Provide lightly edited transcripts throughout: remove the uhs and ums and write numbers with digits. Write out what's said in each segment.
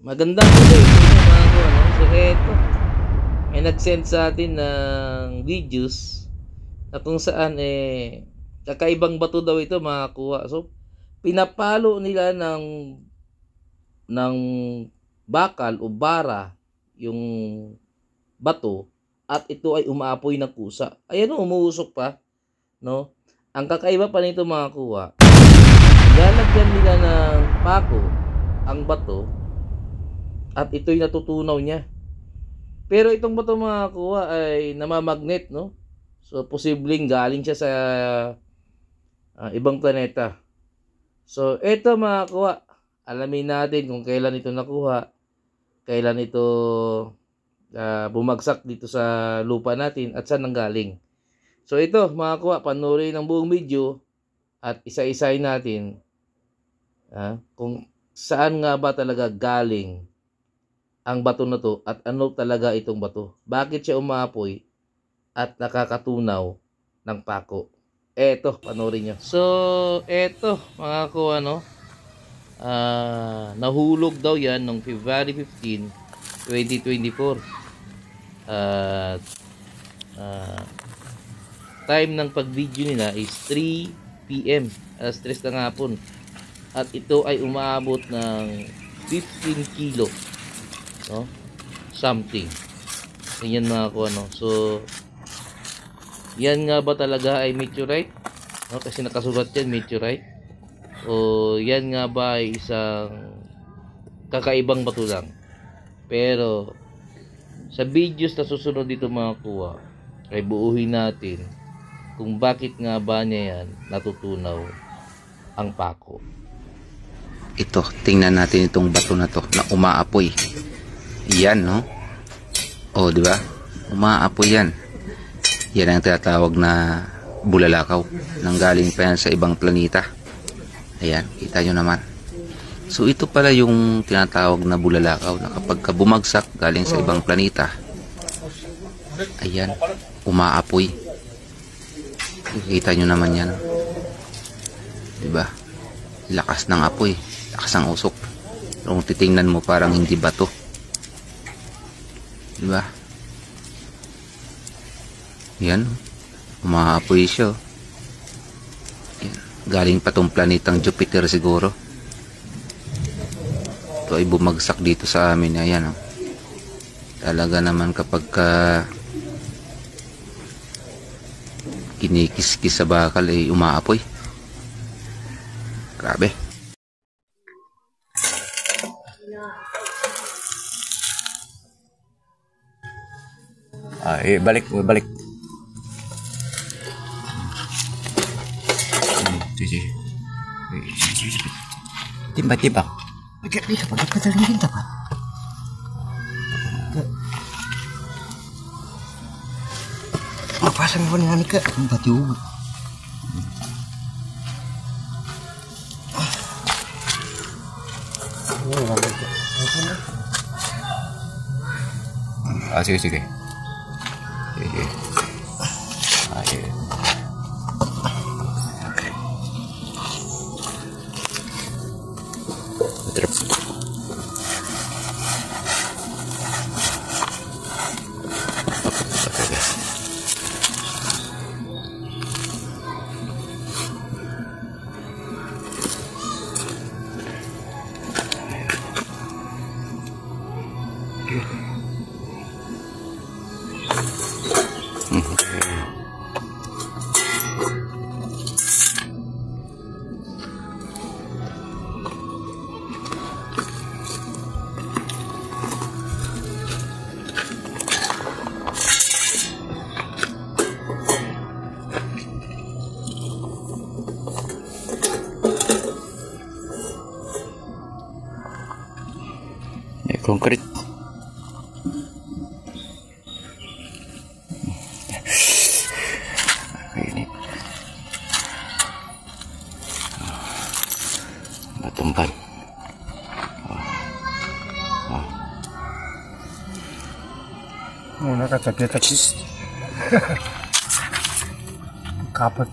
Magandang gabi mga ko, ano? So eto, may nag-send sa atin ng videos na kung saan kakaibang bato daw ito makakuha. So pinapalo nila ng bakal o bara yung bato at ito ay umaapoy ng kusa. Ayan, umuusok pa, no? Ang kakaiba pa nito makakuha, lalagyan nila ng pako ang bato at ito'y natutunaw niya. Pero itong bato makakuha ay namamagnet, no? So posibleng galing siya sa ibang planeta. So ito makakuha, alamin natin kung kailan ito nakuha, kailan ito bumagsak dito sa lupa natin at saan nanggaling. So ito makakuha, panoorin ng buong video at isa-isahin natin kung saan nga ba talaga galing ang bato na to at ano talaga itong bato. Bakit siya umaapoy at nakakatunaw ng pako. Eto, panoorin nyo. So, eto mga ko, nahulog daw yan noong February 15, 2024. Time ng pag-video nila is 3 PM, alas 3 ng hapon. At ito ay umaabot ng 15 kilo. No? Something. Ganyan mga ko, So, yan nga ba talaga ay meteorite? No? Kasi nakasulat yan, meteorite. O yan nga ba ay isang kakaibang bato lang? Pero, sa videos na susunod dito mga kuha, ay buuhin natin kung bakit nga ba niya yan natutunaw ang pako. Ito, tingnan natin itong bato na to na umaapoy. Yan, no? O, di ba? Umaapoy yan. Yan ang tinatawag na bulalakaw. Nanggaling pa yan sa ibang planeta. Ayan, kita nyo naman. So, ito pala yung tinatawag na bulalakaw na kapag bumagsak galing sa ibang planeta, ayan, umaapoy. Kita nyo naman yan. Di ba? Lakas ng apoy. Lakas ng usok. Kung titingnan mo parang hindi bato. Diba? Yan. Umaapoy siya. Yan. Galing pa tong planetang Jupiter siguro. Ito ay bumagsak dito sa amin. Ayan. Oh. Talaga naman kapag kinikis-kis sa bakal ay umaapoy. Grabe. Balik. Tiba-tiba. Bisa pagkakataling kita pa. Mapasang mo nga ni ka. Ang batiugot. Sige. Sige. Concrete. Ini batumpan. Muna ka sabi ka chis. Kapat.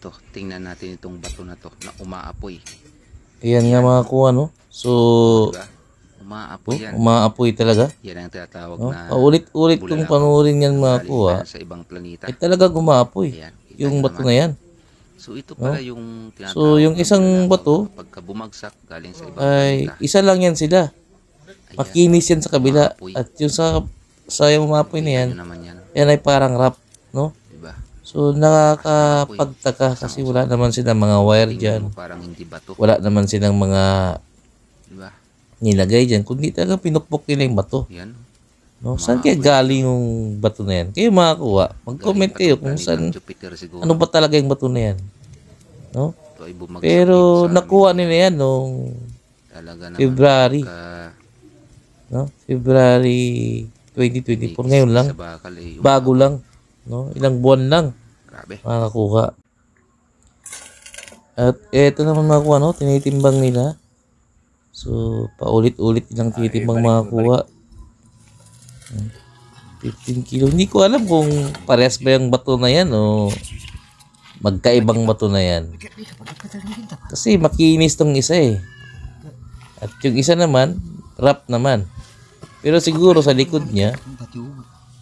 ito, tingnan natin itong bato na to na umaapoy. Ayan nga mga kuha, no? So, Diba? Umaapoy yan. umaapoy talaga. Yan ang tinatawag No? na Paulit-ulit kung bulalaw. panurin yan mga Galing kuha. yan sa ibang planeta. Ay talaga umaapoy. Ayan, kita Yung nyo bato naman. na yan. So ito pala yung tinatawag So, yung na isang bulalaw. bato Pagka bumagsak galing sa ibang ay planeta. isa lang yan sila. Ayan, Makinis yan sa kabila. umaapoy. At yung sa yung umaapoy na yan, Kita nyo naman yan. yan ay parang wrap, no? Diba? So, nakakapagtaka kasi wala naman silang mga wire Tingnan dyan. mo parang hindi bato. Wala naman silang mga Diba? nilagay dyan. Kundi talaga pinukpok nila yung bato. Yan. No? Saan kaya galing yung bato na yan? Kayo makakuha. Mag-comment Galing kayo pa to, kung galing saan, ng Jupiter siguro. ano ba talaga yung bato na yan. No? Ito ay bumagsak Pero dito sa amin. nakuha nila yan noong Talaga naman. February. pagka No? February 2024. Ngayon lang. sa bakal eh, Bago lang. No? Ilang buwan lang grabe. makakakuha. At eto naman makuha, no? Tinitimbang nila. So, paulit-ulit nilang tinitimbang makakuha. 15 kilo. Hindi ko alam kung parehas ba yung bato na yan o magkaibang bato na yan. Kasi makinis tong isa eh. At yung isa naman, wrap naman. Pero siguro sa likod niya,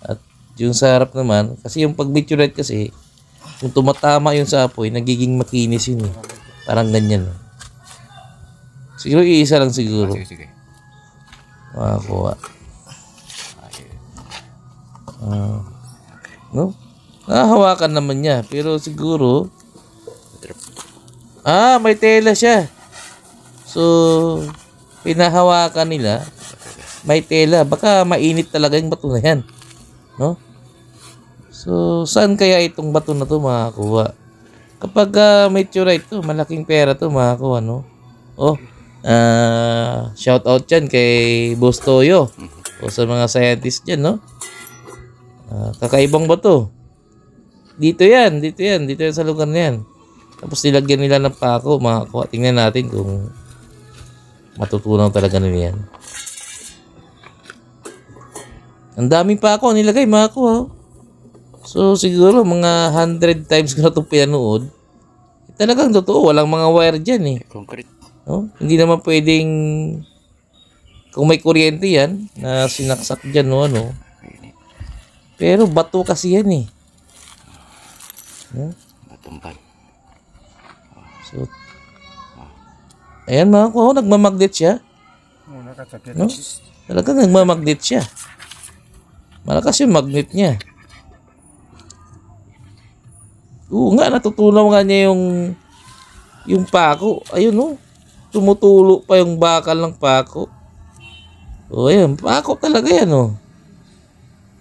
at yung sa harap naman, kasi yung pag-meteorite kasi, kung tumatama yun sa apoy, nagiging makinis yun eh. Parang ganyan. Siguro iisa lang siguro. Sige, sige. Makakuha. No? Nahahawakan naman niya. Pero siguro, may tela siya. So, pinahawakan nila, may tela. Baka mainit talaga yung bato na yan. No? So, saan kaya itong bato na to makakuha? Kapag meteorite to, malaking pera to makakuha, no? Oh, shout out dyan kay Boss Toyo. O sa mga scientist dyan, no? Kakaibang bato. Dito yan sa lugar na yan. Tapos nilagyan nila ng pako, makakuha. Tingnan natin kung matutunaw talaga nila yan. Ang daming pako nilagay, makakuha. So siguro mga 100 times ko na itong pinanood. Talagang totoo, walang mga wire dyan eh. Concrete. No? Hindi naman pwedeng kung may kuryente yan na sinaksak dyan o ano. Pero bato kasi yan eh. No? Matumpal. So, ayan mga kuha, nagmamagnet siya. No? Talagang nagmamagnet siya. Malakas yung magnet niya. Oo nga, natutunaw nga niya yung pako. Ayun oh. Tumutulo pa yung bakal ng pako. O ayun, pako talaga yan oh.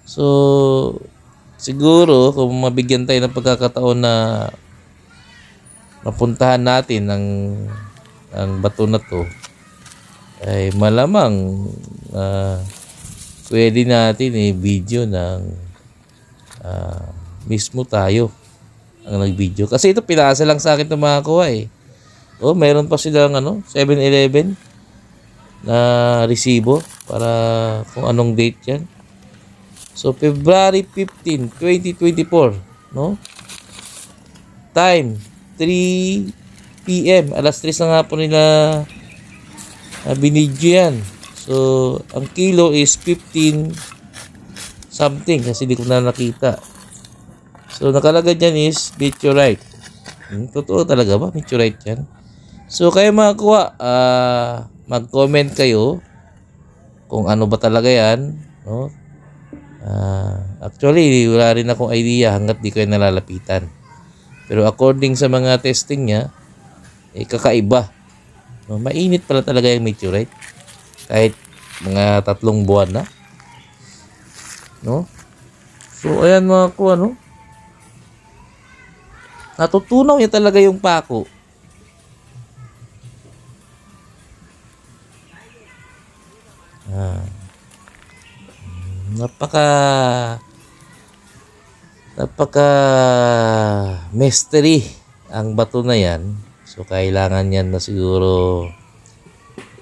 So, siguro kung mabigyan tayo ng pagkakataon na napuntahan natin ang bato na to, ay malamang pwede natin i-video ng mismo tayo ang nag-video. Kasi ito pinasa lang sa akin ito makakuha eh. Oh, mayroon pa silang 7-Eleven na resibo para kung anong date yan. So, February 15, 2024, no? Time, 3 p.m. Alas 3 na nga po nila binidyo yan. So, ang kilo is 15 something kasi di ko na nakita. So, nakalagay dyan is meteorite. Totoo talaga ba? Meteorite yan? So, kayo mga kuha, mag-comment kayo kung ano ba talaga yan, no? Actually, wala rin akong idea hanggat di kayo nalalapitan. Pero according sa mga testing niya, kakaiba. No? Mainit pala talaga yung meteorite. Kahit mga 3 buwan na. No? So, ayan mga kuha, no? Natutunaw niya talaga yung pako. Napaka mystery ang bato na yan. So kailangan yan na siguro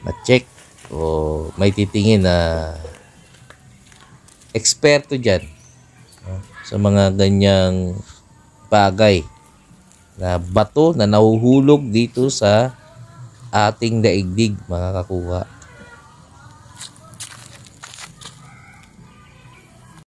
ma-check o may titingin na eksperto dyan, no? Sa mga ganyang bagay, na bato na nahuhulog dito sa ating daigdig, mga kakuha.